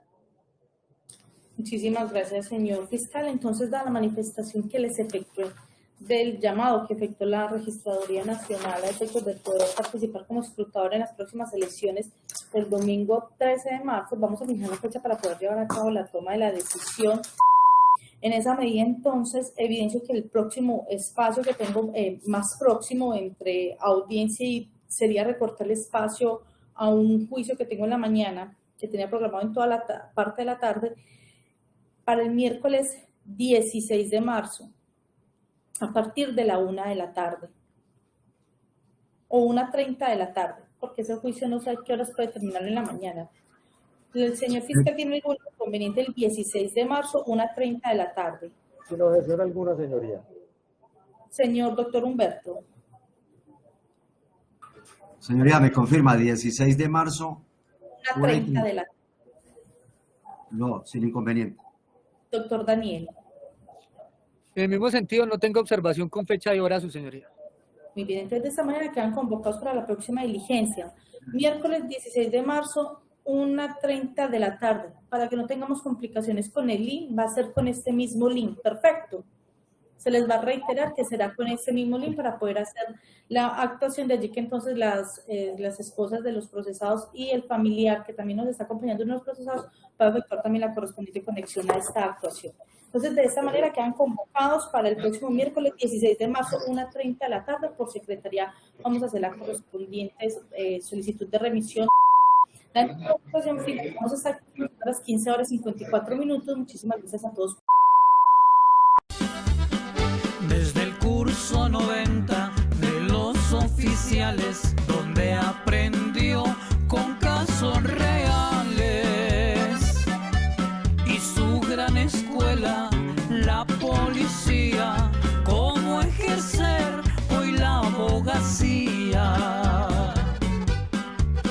Speaker 1: Muchísimas gracias, señor fiscal. Entonces, da la manifestación que les efectué del llamado que efectuó la Registraduría Nacional a efectos de poder participar como escrutador en las próximas elecciones del domingo 13 de marzo. Vamos a fijar una fecha para poder llevar a cabo la toma de la decisión. En esa medida, entonces, evidencio que el próximo espacio que tengo más próximo entre audiencia y sería recortar el espacio a un juicio que tengo en la mañana, que tenía programado en toda la parte de la tarde, para el miércoles 16 de marzo, a partir de la 1 de la tarde, o 1:30 de la tarde, porque ese juicio no sé a qué horas puede terminar en la mañana. El señor fiscal tiene algún inconveniente el 16 de marzo, 1:30 de la tarde.
Speaker 2: ¿Sin objeción alguna, señoría?
Speaker 1: Señor doctor Humberto.
Speaker 3: Señoría, me confirma, 16 de marzo.
Speaker 1: 1:30 de la tarde.
Speaker 3: No, sin inconveniente.
Speaker 1: Doctor Daniel.
Speaker 4: En el mismo sentido, no tengo observación con fecha y hora, su señoría.
Speaker 1: Muy bien, entonces de esta manera quedan convocados para la próxima diligencia. Miércoles 16 de marzo, 1:30 de la tarde. Para que no tengamos complicaciones con el link, va a ser con este mismo link. Perfecto. Se les va a reiterar que será con este mismo link para poder hacer la actuación. De allí que entonces las esposas de los procesados y el familiar que también nos está acompañando en los procesados va a efectuar también la correspondiente conexión a esta actuación. Entonces, de esta manera quedan convocados para el próximo miércoles 16 de marzo, 1:30 de la tarde. Por secretaría vamos a hacer la correspondiente solicitud de remisión. La actuación final, vamos a estar a las 15:54. Muchísimas gracias a todos.
Speaker 5: Desde el curso 90 de los oficiales, donde aprendió con casos reales, y su gran escuela